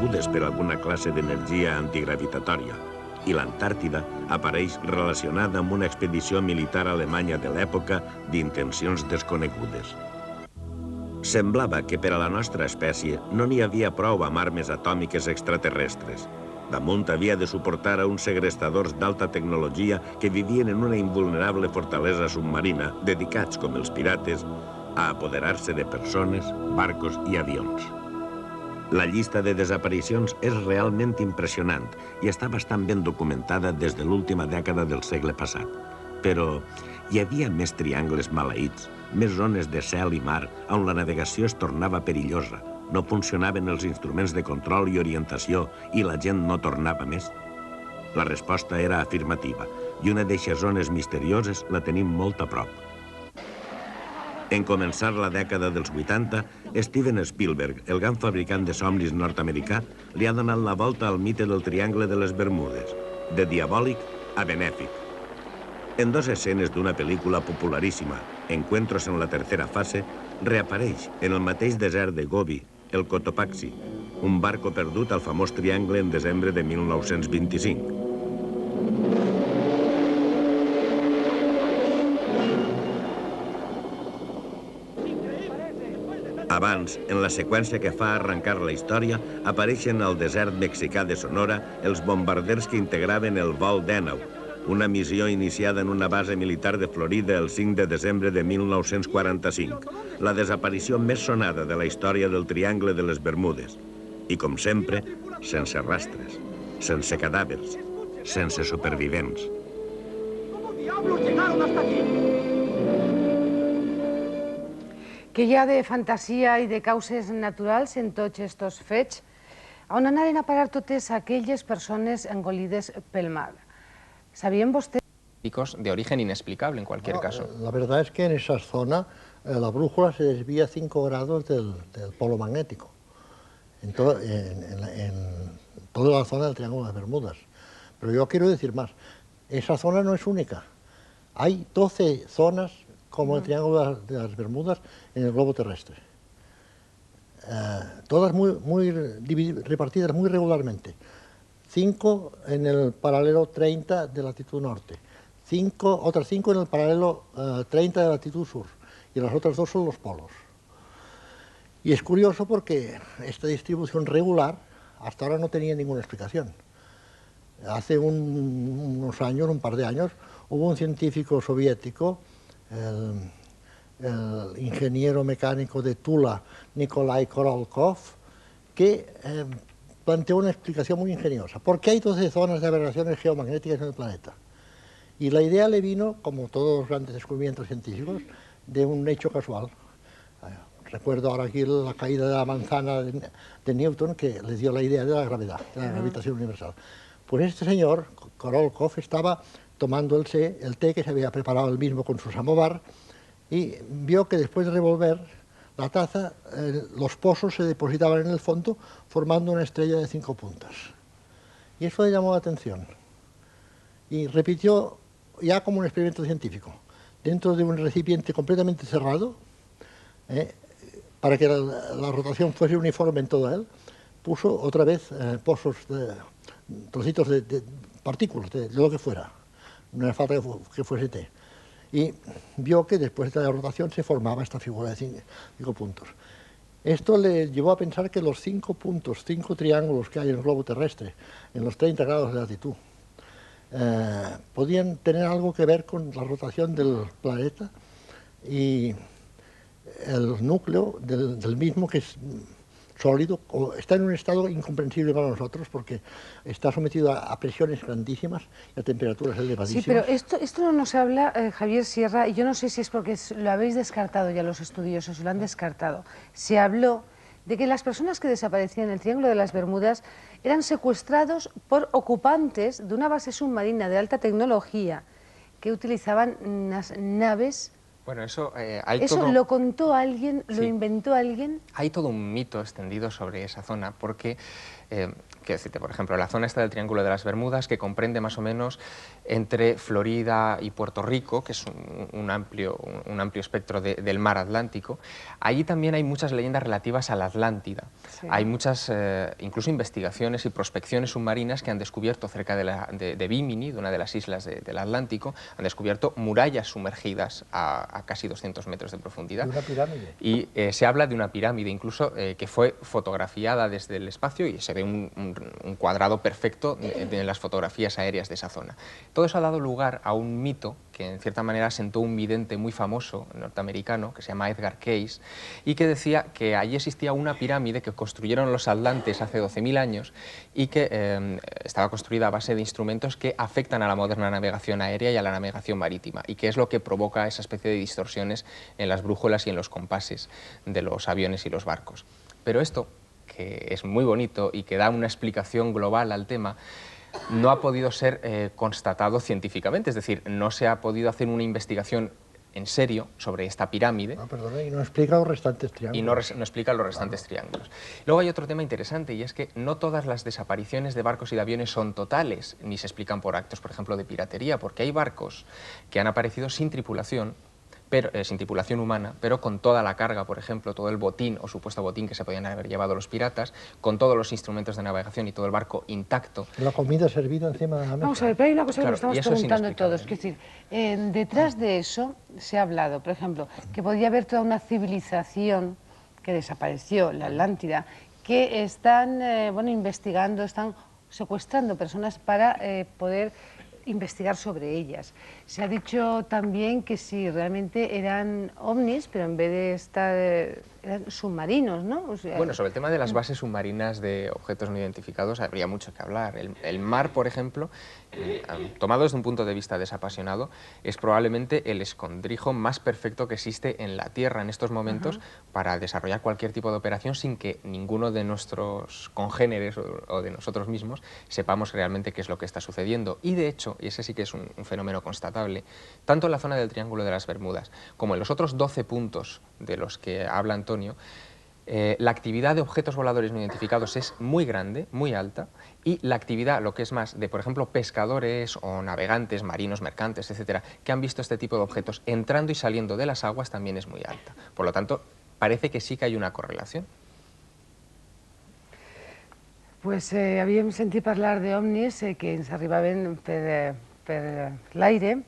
mogudes per alguna classe d'energia antigravitatòria, i l'Antàrtida apareix relacionada amb una expedició militar alemanya de l'època d'intencions desconegudes. Semblava que per a la nostra espècie no n'hi havia prou amb armes atòmiques extraterrestres. Damunt havia de suportar a uns segrestadors d'alta tecnologia que vivien en una invulnerable fortalesa submarina, dedicats, com els pirates, a apoderar-se de persones, barcos i avions. La llista de desaparicions és realment impressionant i està bastant ben documentada des de l'última dècada del segle passat. Però hi havia més triangles maleïts, més zones de cel i mar on la navegació es tornava perillosa, no funcionaven els instruments de control i orientació i la gent no tornava més. La resposta era afirmativa i una d'eixes zones misterioses la tenim molt a prop. En començar la dècada dels 80, Steven Spielberg, el gran fabricant de somnis nord-americà, li ha donat la volta al mite del Triangle de les Bermudes, de diabòlic a benèfic. En dos escenes d'una pel·lícula popularíssima, Encuentros en la tercera fase, reapareix en el mateix desert de Gobi, el Cotopaxi, un barco perdut al famós triangle en desembre de 1925. Abans, en la seqüència que fa arrencar la història, apareixen al desert mexicà de Sonora els bombarders que integraven el vol Denau, una missió iniciada en una base militar de Florida el 5 de desembre de 1945, la desaparició més sonada de la història del Triangle de les Bermudes. I, com sempre, sense rastres, sense cadàvers, sense supervivents. ¿Cómo diablos llegaron hasta aquí? Què hi ha de fantasia i de causes naturals en tots aquests fets? On anaven a parar totes aquelles persones engolides pel mar? ¿Sabían ustedes? De origen inexplicable en cualquier caso. La verdad es que en esa zona la brújula se desvía 5 grados del polo magnético, en toda la zona del Triángulo de las Bermudas. Pero yo quiero decir más, esa zona no es única. Hay 12 zonas como el Triángulo de las Bermudas en el globo terrestre. Todas muy repartidas muy regularmente. 5 en el paralelo 30 de latitud norte, otras 5 en el paralelo 30 de latitud sur, y las otras 2 son los polos. Y es curioso porque esta distribución regular hasta ahora no tenía ninguna explicación. Hace unos años, un par de años, hubo un científico soviético, el ingeniero mecánico de Tula, Nikolai Korolkov, que planteó una explicación muy ingeniosa. ¿Por qué hay 12 zonas de aberraciones geomagnéticas en el planeta? Y la idea le vino, como todos los grandes descubrimientos científicos, de un hecho casual. Recuerdo ahora aquí la caída de la manzana de Newton, que les dio la idea de la gravedad, de la gravitación universal. Pues este señor, Korolkov, estaba tomando el té que se había preparado él mismo con su samovar, y vio que después de revolver la taza, los pozos se depositaban en el fondo formando una estrella de 5 puntas. Y eso le llamó la atención. Y repitió ya como un experimento científico, dentro de un recipiente completamente cerrado, para que la rotación fuese uniforme en todo él, puso otra vez pozos, trocitos de partículas, de lo que fuera. No era falta que fuese té. Y vio que después de la rotación se formaba esta figura de 5 puntos. Esto le llevó a pensar que los 5 puntos, 5 triángulos que hay en el globo terrestre, en los 30 grados de latitud, podían tener algo que ver con la rotación del planeta y el núcleo del mismo, que es sólido, o está en un estado incomprensible para nosotros porque está sometido a presiones grandísimas y a temperaturas elevadísimas. Sí, pero esto no nos habla Javier Sierra, y yo no sé si es porque lo habéis descartado ya los estudiosos, lo han descartado. Se habló de que las personas que desaparecían en el Triángulo de las Bermudas eran secuestrados por ocupantes de una base submarina de alta tecnología que utilizaban unas naves. Bueno, ¿Eso lo contó alguien, lo inventó alguien? Hay todo un mito extendido sobre esa zona porque Quiero decirte, por ejemplo, la zona esta del Triángulo de las Bermudas, que comprende más o menos entre Florida y Puerto Rico, que es un amplio espectro del mar Atlántico. Allí también hay muchas leyendas relativas a la Atlántida. Sí. Hay muchas, incluso investigaciones y prospecciones submarinas que han descubierto cerca de Bimini, de una de las islas del Atlántico, han descubierto murallas sumergidas a casi 200 metros de profundidad. ¿Y una pirámide? Y se habla de una pirámide incluso que fue fotografiada desde el espacio y se ve un cuadrado perfecto de las fotografías aéreas de esa zona. Todo eso ha dado lugar a un mito que en cierta manera sentó un vidente muy famoso norteamericano que se llama Edgar Cayce y que decía que allí existía una pirámide que construyeron los atlantes hace 12.000 años y que estaba construida a base de instrumentos que afectan a la moderna navegación aérea y a la navegación marítima y que es lo que provoca esa especie de distorsiones en las brújulas y en los compases de los aviones y los barcos. Pero esto, que es muy bonito y que da una explicación global al tema, no ha podido ser constatado científicamente, es decir, no se ha podido hacer una investigación en serio sobre esta pirámide. No, perdona, y no explica los restantes triángulos. Y no explica los restantes triángulos. Luego hay otro tema interesante y es que no todas las desapariciones de barcos y de aviones son totales, ni se explican por actos, por ejemplo, de piratería, porque hay barcos que han aparecido sin tripulación, sin tripulación humana, pero con toda la carga, por ejemplo, todo el botín o supuesto botín que se podían haber llevado los piratas, con todos los instrumentos de navegación y todo el barco intacto. La comida servida encima de la mesa. Vamos a ver, pero hay una cosa Claro, que nos y estamos eso es preguntando inexplicable. todos. Es decir, detrás de eso se ha hablado, por ejemplo, que podría haber toda una civilización que desapareció, la Atlántida, que están investigando, están secuestrando personas para poder investigar sobre ellas. Se ha dicho también que si realmente eran ovnis, pero en vez de estar, eran submarinos, ¿no? O sea, Bueno, sobre el tema de las bases submarinas de objetos no identificados habría mucho que hablar. El mar, por ejemplo, tomado desde un punto de vista desapasionado, es probablemente el escondrijo más perfecto que existe en la Tierra en estos momentos para desarrollar cualquier tipo de operación sin que ninguno de nuestros congéneres o de nosotros mismos sepamos realmente qué es lo que está sucediendo. Y de hecho, y ese sí que es un fenómeno constatable, tanto en la zona del Triángulo de las Bermudas como en los otros 12 puntos de los que habla Antonio, la actividad de objetos voladores no identificados es muy grande, muy alta, y la actividad, lo que es más, de por ejemplo pescadores o navegantes, marinos, mercantes, etcétera, que han visto este tipo de objetos entrando y saliendo de las aguas también es muy alta. Por lo tanto, parece que sí que hay una correlación. Pues havíem sentit parlar d'ovnis que ens arribaven per l'aire.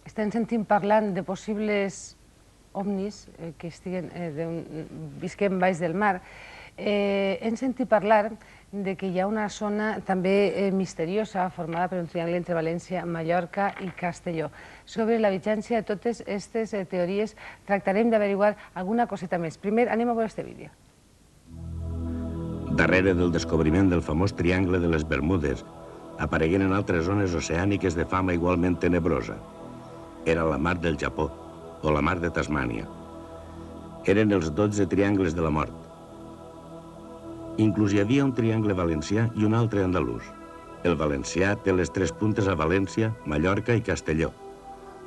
Estem sentint parlant de possibles ovnis que visquem baix del mar. Hem sentit parlar de que hi ha una zona també misteriosa formada per un triangle entre València, Mallorca i Castelló. Sobre la vigència de totes aquestes teories tractarem d'averiguar alguna coseta més. Primer anem a veure este vídeo. Darrere del descobriment del famós Triangle de les Bermudes, aparegueren altres zones oceàniques de fama igualment tenebrosa. Era la mar del Japó o la mar de Tasmània. Eren els 12 triangles de la mort. Inclús hi havia un triangle valencià i un altre andalús. El valencià té les 3 puntes a València, Mallorca i Castelló.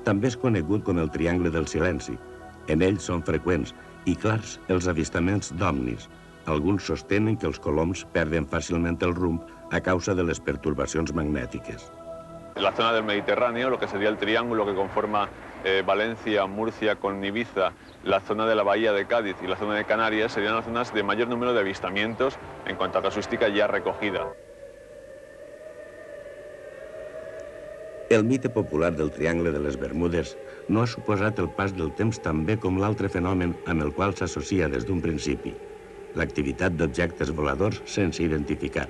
També és conegut com el Triangle del Silenci. En ell són freqüents i clars els avistaments d'ovnis. Alguns sostenen que els coloms perden fàcilment el rumb a causa de les pertorbacions magnètiques. En la zona del Mediterráneo, lo que sería el triángulo que conforma Valencia, Murcia con Ibiza, la zona de la bahía de Cádiz y la zona de Canarias serían las zonas de mayor número de avistamientos en cuanto a casuística ya recogida. El mite popular del Triangle de les Bermudes no ha suposat el pas del temps tan bé com l'altre fenomen amb el qual s'associa des d'un principi, l'activitat d'objectes voladors sense identificar.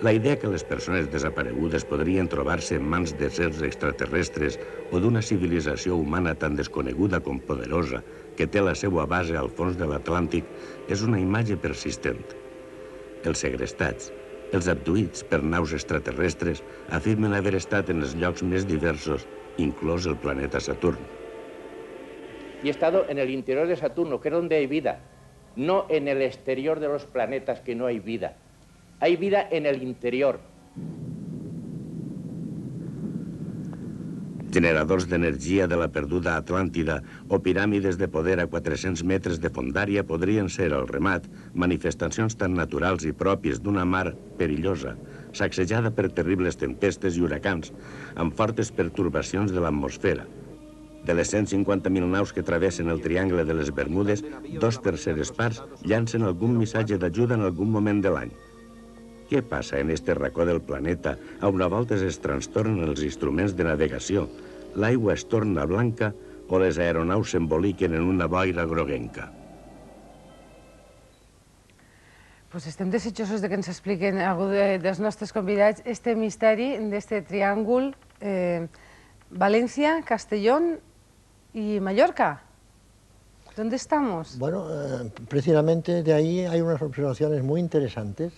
La idea que les persones desaparegudes podrien trobar-se en mans d'éssers extraterrestres o d'una civilització humana tan desconeguda com poderosa que té la seva base al fons de l'Atlàntic és una imatge persistent. Els segrestats, els abduïts per naus extraterrestres, afirmen haver estat en els llocs més diversos, inclòs el planeta Saturn. Y he estado en el interior de Saturno, que es donde hay vida, no en el exterior de los planetas que no hay vida. Hay vida en el interior. Generadors d'energia de la perduda Atlàntida o piràmides de poder a 400 metres de fondària podrien ser, al remat, manifestacions tan naturals i pròpies d'una mar perillosa, sacsejada per terribles tempestes i huracans, amb fortes pertorbacions de l'atmosfera. De les 150.000 naus que travessen el Triangle de les Bermudes, 2/3 parts llancen algun missatge d'ajuda en algun moment de l'any. Què passa en este racó del planeta on a voltes es trastornen els instruments de navegació, l'aigua es torna blanca o les aeronaus s'emboliquen en una boira groguenca? Pues estem desitjosos de que ens expliquen algú dels nostres convidats este misteri d'este triàngul València, Castellón y Mallorca. ¿Dónde estamos? Bueno, precisamente de ahí hay unas observaciones muy interesantes.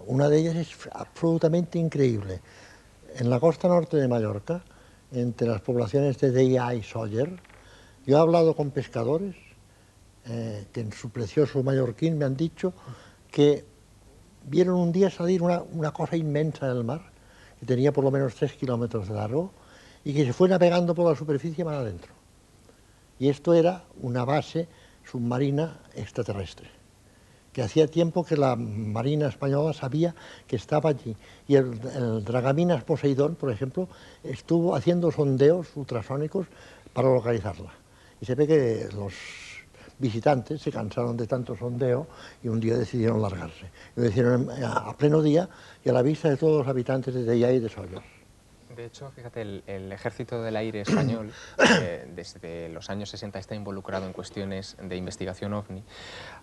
Una de ellas es absolutamente increíble. En la costa norte de Mallorca, entre las poblaciones de Deià y Sóller, yo he hablado con pescadores que en su precioso mallorquín me han dicho que vieron un día salir una cosa inmensa del mar, que tenía por lo menos 3 kilómetros de largo, y que se fue navegando por la superficie más adentro. Y esto era una base submarina extraterrestre, que hacía tiempo que la Marina Española sabía que estaba allí. Y el Dragaminas Poseidón, por ejemplo, estuvo haciendo sondeos ultrasónicos para localizarla. Y se ve que los visitantes se cansaron de tanto sondeo y un día decidieron largarse. Lo hicieron a pleno día y a la vista de todos los habitantes de Deià y de Sóller. De hecho, fíjate, el Ejército del Aire español, desde los años 60 está involucrado en cuestiones de investigación OVNI,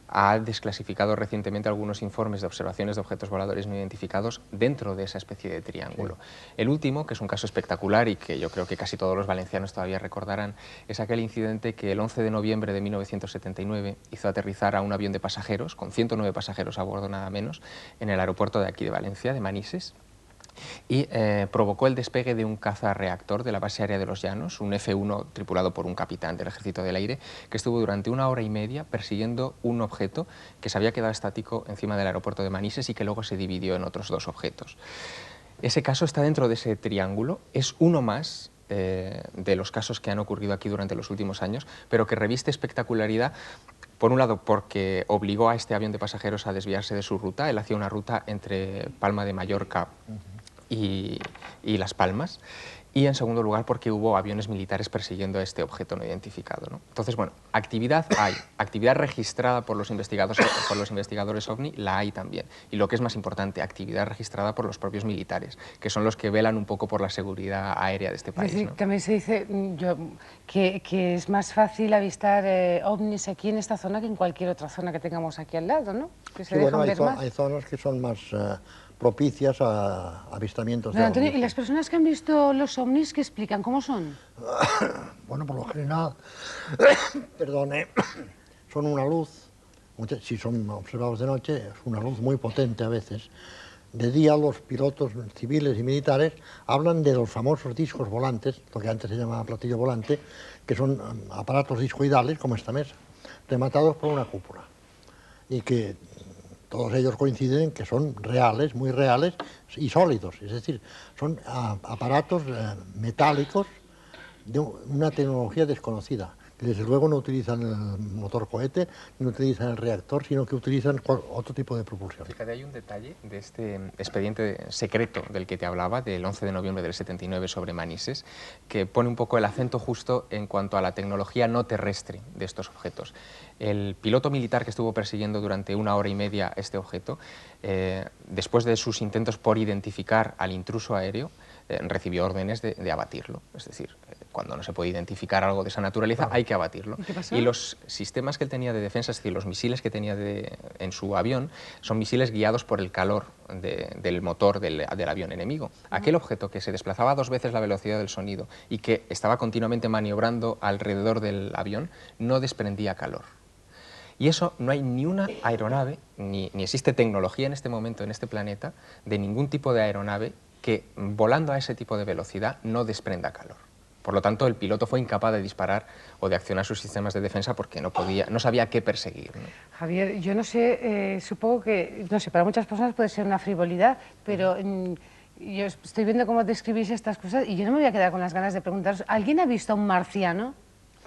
ha desclasificado recientemente algunos informes de observaciones de objetos voladores no identificados dentro de esa especie de triángulo. Sí. El último, que es un caso espectacular y que yo creo que casi todos los valencianos todavía recordarán, es aquel incidente que el 11 de noviembre de 1979 hizo aterrizar a un avión de pasajeros, con 109 pasajeros a bordo nada menos, en el aeropuerto de aquí de Valencia, de Manises, y provocó el despegue de un caza-reactor de la base aérea de Los Llanos, un F-1 tripulado por un capitán del Ejército del Aire, que estuvo durante 1 hora y media persiguiendo un objeto que se había quedado estático encima del aeropuerto de Manises y que luego se dividió en otros 2 objetos. Ese caso está dentro de ese triángulo, es uno más de los casos que han ocurrido aquí durante los últimos años, pero que reviste espectacularidad. Por un lado, porque obligó a este avión de pasajeros a desviarse de su ruta. Él hacía una ruta entre Palma de Mallorca y Las Palmas, y en segundo lugar porque hubo aviones militares persiguiendo a este objeto no identificado, ¿no? Entonces, bueno, actividad hay, actividad registrada por los investigadores OVNI la hay también, y lo que es más importante, actividad registrada por los propios militares, que son los que velan un poco por la seguridad aérea de este país, es decir, ¿no? También se dice que es más fácil avistar ovnis aquí en esta zona que en cualquier otra zona que tengamos aquí al lado, ¿no? Que se dejan ver más. Hay zonas que son más propicias a avistamientos de Antonio, ovnis. ¿y las personas que han visto los ovnis qué explican? ¿Cómo son? Bueno, por lo general, perdone, son una luz, si son observados de noche, es una luz muy potente a veces. De día los pilotos civiles y militares hablan de los famosos discos volantes, lo que antes se llamaba platillo volante, que son aparatos discoidales, como esta mesa, rematados por una cúpula, y que todos ellos coinciden en que son reales, muy reales y sólidos, es decir, son aparatos metálicos de una tecnología desconocida, que desde luego no utilizan el motor cohete, no utilizan el reactor, sino que utilizan otro tipo de propulsión. Fíjate, hay un detalle de este expediente secreto del que te hablaba, del 11 de noviembre del 79 sobre Manises, que pone un poco el acento justo en cuanto a la tecnología no terrestre de estos objetos. El piloto militar que estuvo persiguiendo durante 1 hora y media este objeto, después de sus intentos por identificar al intruso aéreo, recibió órdenes de abatirlo. Es decir, cuando no se puede identificar algo de esa naturaleza, hay que abatirlo. ¿Y qué pasó? Y los sistemas que él tenía de defensa, es decir, los misiles que tenía en su avión, son misiles guiados por el calor del motor del avión enemigo. Aquel objeto que se desplazaba 2 veces la velocidad del sonido y que estaba continuamente maniobrando alrededor del avión, no desprendía calor. Y eso no hay ni una aeronave, ni existe tecnología en este momento en este planeta, de ningún tipo de aeronave que volando a ese tipo de velocidad no desprenda calor. Por lo tanto, el piloto fue incapaz de disparar o de accionar sus sistemas de defensa porque no sabía qué perseguir, ¿no? Javier, yo no sé, supongo que, no sé, para muchas personas puede ser una frivolidad, pero Yo estoy viendo cómo describís estas cosas y yo no me voy a quedar con las ganas de preguntaros, ¿alguien ha visto a un marciano?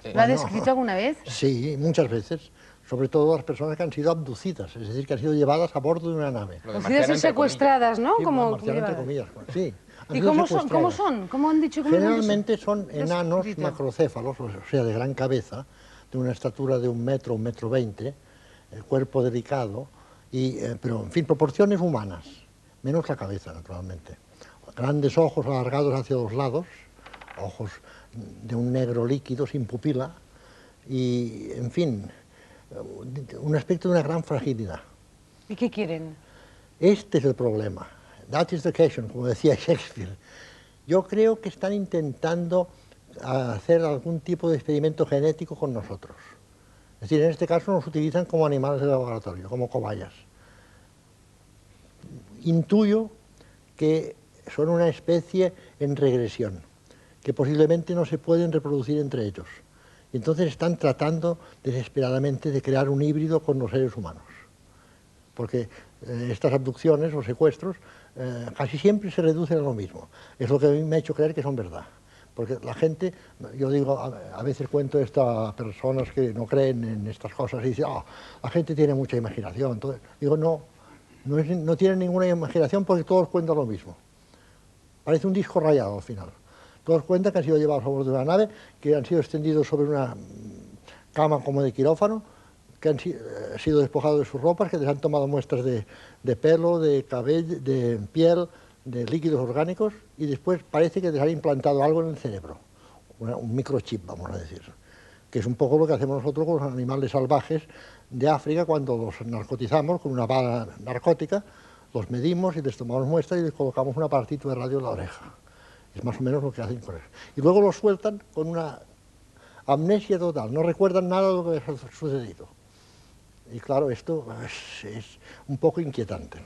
¿Lo ha Bueno, descrito alguna vez? Sí, muchas veces. Sobre todo las personas que han sido abducidas, es decir, que han sido llevadas a bordo de una nave. Lo de Abducidas marciano y entre secuestradas, ¿no? Sí, Como marciano entre llevadas. comillas, sí. Han ¿Y sido cómo secuestradas. son? ¿Cómo han dicho? ¿Cómo lo han Generalmente son enanos descrito? macrocéfalos, o sea, de gran cabeza, de una estatura de 1 metro, 1,20 m, el cuerpo delicado, pero en fin, proporciones humanas, menos la cabeza, naturalmente. Grandes ojos alargados hacia los lados, ojos de un negro líquido, sin pupila, y, en fin, un aspecto de una gran fragilidad. ¿Y qué quieren? Este es el problema. That is the question, como decía Shakespeare. Yo creo que están intentando hacer algún tipo de experimento genético con nosotros. Es decir, en este caso nos utilizan como animales de laboratorio, como cobayas. Intuyo que son una especie en regresión, que posiblemente no se pueden reproducir entre ellos. Y entonces están tratando desesperadamente de crear un híbrido con los seres humanos. Porque estas abducciones o secuestros casi siempre se reducen a lo mismo. Es lo que a mí me ha hecho creer que son verdad. Porque la gente, yo digo, a veces cuento esto a personas que no creen en estas cosas y dicen, la gente tiene mucha imaginación. Entonces, digo, no tienen ninguna imaginación porque todos cuentan lo mismo. Parece un disco rayado al final. Todos cuentan que han sido llevados a bordo de una nave, que han sido extendidos sobre una cama como de quirófano, que han sido despojados de sus ropas, que les han tomado muestras de pelo, de cabello, de piel, de líquidos orgánicos, y después parece que les han implantado algo en el cerebro, un microchip, vamos a decir, que es un poco lo que hacemos nosotros con los animales salvajes de África cuando los narcotizamos con una bala narcótica, los medimos y les tomamos muestras y les colocamos un aparatito de radio en la oreja. Es más o menos lo que hacen con eso. Y luego los sueltan con una amnesia total, no recuerdan nada de lo que les ha sucedido. Y claro, esto es un poco inquietante.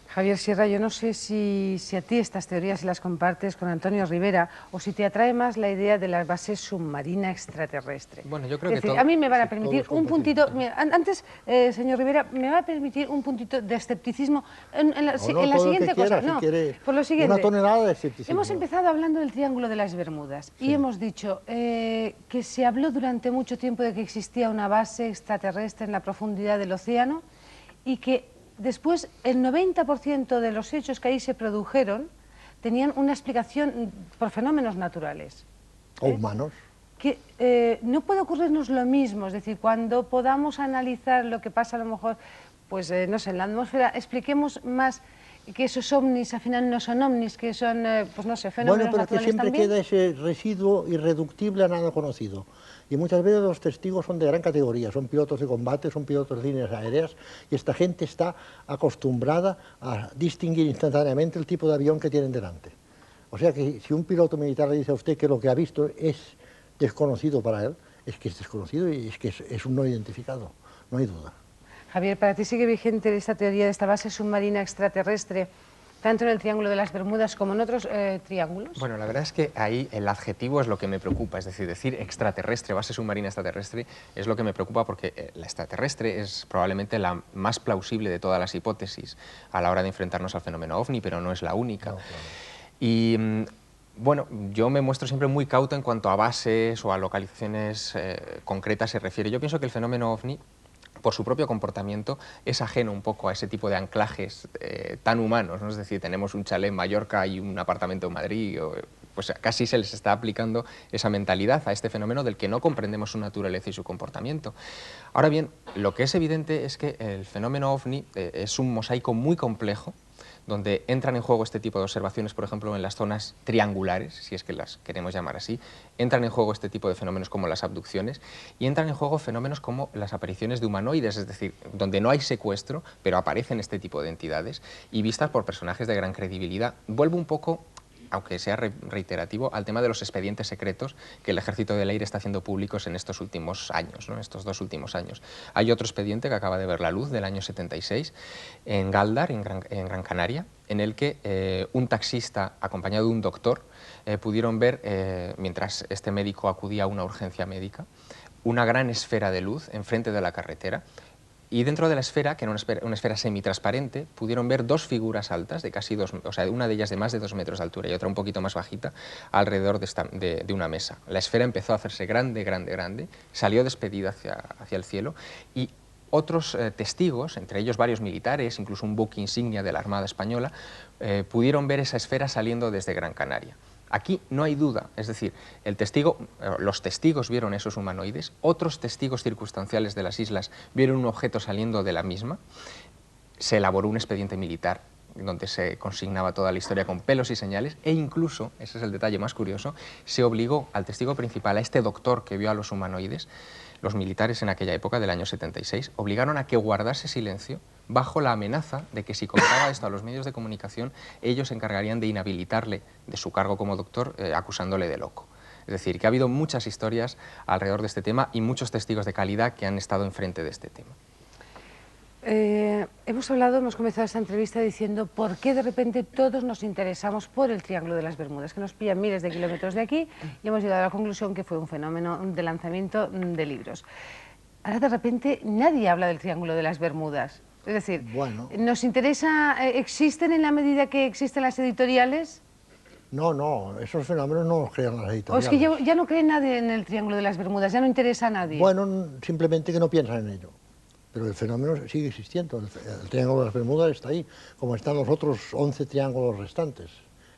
Javier Sierra, yo no sé si a ti estas teorías las compartes con Antonio Rivera o si te atrae más la idea de la base submarina extraterrestre. Bueno, yo creo Es que decir, todo... a mí me van a permitir todo es un puntito... Mira, antes, señor Rivera, me va a permitir un puntito de escepticismo en la siguiente cosa. Si quiere, por lo siguiente. una tonelada de escepticismo. Hemos empezado hablando del Triángulo de las Bermudas y hemos dicho que se habló durante mucho tiempo de que existía una base extraterrestre en la profundidad del océano y que después el 90% de los hechos que ahí se produjeron tenían una explicación por fenómenos naturales. O humanos. Que no puede ocurrirnos lo mismo, es decir, cuando podamos analizar lo que pasa a lo mejor, pues no sé, en la atmósfera, expliquemos más que esos ovnis al final no son ovnis, que son, pues no sé, fenómenos Bueno, pero que naturales siempre también. queda ese residuo irreductible a nada conocido. Y muchas veces los testigos son de gran categoría, son pilotos de combate, son pilotos de líneas aéreas, y esta gente está acostumbrada a distinguir instantáneamente el tipo de avión que tienen delante. O sea que si un piloto militar le dice a usted que lo que ha visto es desconocido para él, es que es desconocido y es que es un no identificado, no hay duda. Javier, ¿para ti sigue vigente esta teoría de esta base submarina extraterrestre, tanto en el Triángulo de las Bermudas como en otros triángulos? Bueno, la verdad es que ahí el adjetivo es lo que me preocupa, es decir extraterrestre, base submarina extraterrestre, es lo que me preocupa porque la extraterrestre es probablemente la más plausible de todas las hipótesis a la hora de enfrentarnos al fenómeno OVNI, pero no es la única. No, claro. Y bueno, yo me muestro siempre muy cauto en cuanto a bases o a localizaciones concretas se refiere. Yo pienso que el fenómeno OVNI, por su propio comportamiento, es ajeno un poco a ese tipo de anclajes tan humanos, ¿no? Es decir, tenemos un chalet en Mallorca y un apartamento en Madrid, pues casi se les está aplicando esa mentalidad a este fenómeno del que no comprendemos su naturaleza y su comportamiento. Ahora bien, lo que es evidente es que el fenómeno OVNI es un mosaico muy complejo, donde entran en juego este tipo de observaciones, por ejemplo, en las zonas triangulares, si es que las queremos llamar así, entran en juego este tipo de fenómenos como las abducciones y entran en juego fenómenos como las apariciones de humanoides, es decir, donde no hay secuestro, pero aparecen este tipo de entidades y vistas por personajes de gran credibilidad. Vuelvo un poco, aunque sea reiterativo, al tema de los expedientes secretos que el Ejército del Aire está haciendo públicos en estos últimos años, ¿no? Estos 2 últimos años. Hay otro expediente que acaba de ver la luz del año 76 en Galdar, en Gran Canaria, en el que un taxista acompañado de un doctor pudieron ver, mientras este médico acudía a una urgencia médica, una gran esfera de luz enfrente de la carretera, Y dentro de la esfera, que era una esfera semitransparente, pudieron ver dos figuras altas, de casi o sea, una de ellas de más de 2 metros de altura y otra un poquito más bajita, alrededor de una mesa. La esfera empezó a hacerse grande, grande, grande, salió despedida hacia el cielo y otros testigos, entre ellos varios militares, incluso un buque insignia de la Armada Española, pudieron ver esa esfera saliendo desde Gran Canaria. Aquí no hay duda, es decir, los testigos vieron esos humanoides, otros testigos circunstanciales de las islas vieron un objeto saliendo de la misma, se elaboró un expediente militar donde se consignaba toda la historia con pelos y señales e incluso, ese es el detalle más curioso, se obligó al testigo principal, a este doctor que vio a los humanoides, los militares en aquella época del año 76, obligaron a que guardase silencio bajo la amenaza de que si contaba esto a los medios de comunicación, ellos se encargarían de inhabilitarle de su cargo como doctor, acusándole de loco. Es decir, que ha habido muchas historias alrededor de este tema y muchos testigos de calidad que han estado enfrente de este tema. Hemos comenzado esta entrevista diciendo por qué de repente todos nos interesamos por el Triángulo de las Bermudas, que nos pilla miles de kilómetros de aquí, y hemos llegado a la conclusión que fue un fenómeno de lanzamiento de libros. Ahora de repente nadie habla del Triángulo de las Bermudas. Es decir, bueno, ¿nos interesa, existen en la medida que existen las editoriales? No, esos fenómenos no los crean las ¿O editoriales. es que ya no cree nadie en el Triángulo de las Bermudas, ya no interesa a nadie? Bueno, simplemente que no piensan en ello. Pero el fenómeno sigue existiendo, el Triángulo de las Bermudas está ahí, como están los otros 11 triángulos restantes,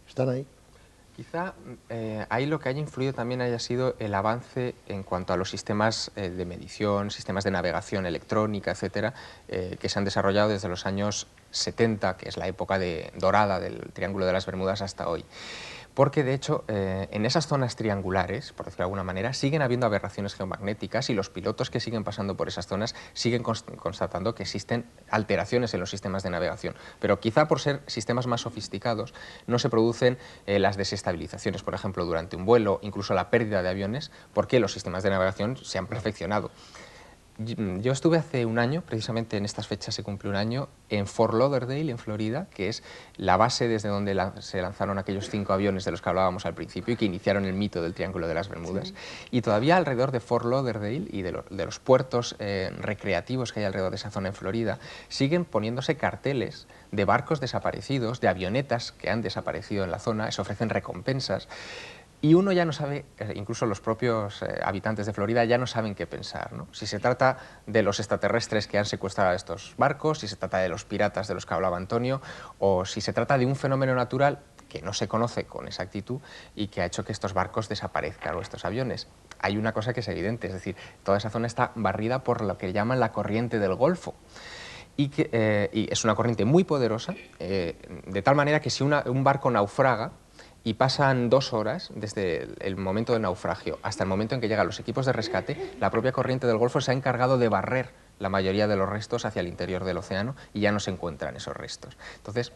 están ahí. Quizá ahí lo que haya influido también haya sido el avance en cuanto a los sistemas de medición, sistemas de navegación electrónica, etcétera, que se han desarrollado desde los años 70, que es la época dorada del Triángulo de las Bermudas, hasta hoy. Porque, de hecho, en esas zonas triangulares, por decirlo de alguna manera, siguen habiendo aberraciones geomagnéticas y los pilotos que siguen pasando por esas zonas siguen constatando que existen alteraciones en los sistemas de navegación. Pero quizá por ser sistemas más sofisticados no se producen las desestabilizaciones, por ejemplo, durante un vuelo, incluso la pérdida de aviones, porque los sistemas de navegación se han perfeccionado. Yo estuve hace un año, precisamente en estas fechas se cumple un año, en Fort Lauderdale, en Florida, que es la base desde donde se lanzaron aquellos 5 aviones de los que hablábamos al principio y que iniciaron el mito del Triángulo de las Bermudas. Sí. Y todavía alrededor de Fort Lauderdale y de los puertos recreativos que hay alrededor de esa zona en Florida, siguen poniéndose carteles de barcos desaparecidos, de avionetas que han desaparecido en la zona, se ofrecen recompensas. Y uno ya no sabe, incluso los propios habitantes de Florida ya no saben qué pensar, ¿no? Si se trata de los extraterrestres que han secuestrado a estos barcos, si se trata de los piratas de los que hablaba Antonio, o si se trata de un fenómeno natural que no se conoce con exactitud y que ha hecho que estos barcos desaparezcan o estos aviones. Hay una cosa que es evidente, es decir, toda esa zona está barrida por lo que llaman la corriente del Golfo. Y es una corriente muy poderosa, de tal manera que si un barco naufraga, y pasan 2 horas desde el momento del naufragio hasta el momento en que llegan los equipos de rescate, la propia corriente del Golfo se ha encargado de barrer la mayoría de los restos hacia el interior del océano y ya no se encuentran esos restos. Entonces,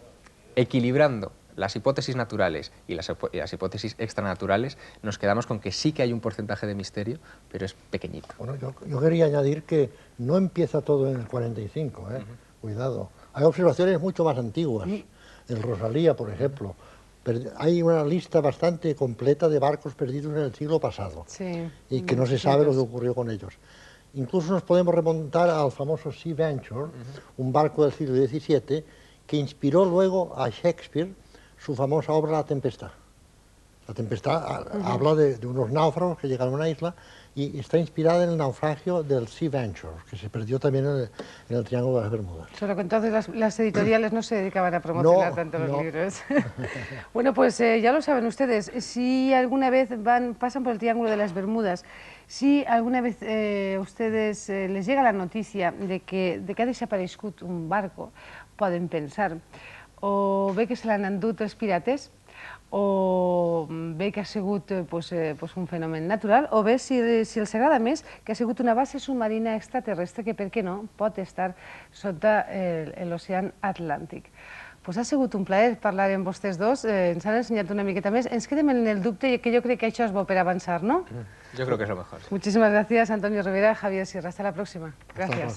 equilibrando las hipótesis naturales y las hipótesis extranaturales, nos quedamos con que sí que hay un porcentaje de misterio, pero es pequeñito. Bueno, yo quería añadir que no empieza todo en el 45, Cuidado. Hay observaciones mucho más antiguas, el Rosalía, por ejemplo. Hay una lista bastante completa de barcos perdidos en el siglo pasado, sí, y que no se sabe lo que ocurrió con ellos. Incluso nos podemos remontar al famoso Sea Venture, un barco del siglo XVII, que inspiró luego a Shakespeare su famosa obra La Tempestad. La Tempestad habla de unos náufragos que llegan a una isla y está inspirada en el naufragio del Sea Venture, que se perdió también en el Triángulo de las Bermudas. Solo que entonces las editoriales no se dedicaban a promocionar tanto los libros. Bueno, pues ya lo saben ustedes, si alguna vez pasan por el Triángulo de las Bermudas, si alguna vez ustedes les llega la noticia de que ha desaparegut un barco, poden pensar, o bé que se l'han endut els pirates, o bé que ha sigut un fenomen natural, o bé, si els agrada més, que ha sigut una base submarina extraterrestre que, per què no, pot estar sota l'oceà Atlàntic. Ha sigut un plaer parlar amb vostès dos, ens han ensenyat una miqueta més, ens quedem en el dubte que jo crec que això és bo per avançar, ¿no? Yo creo que es lo mejor. Muchísimas gracias, Antonio Rivera, Javier Sierra. Hasta la próxima. Gracias.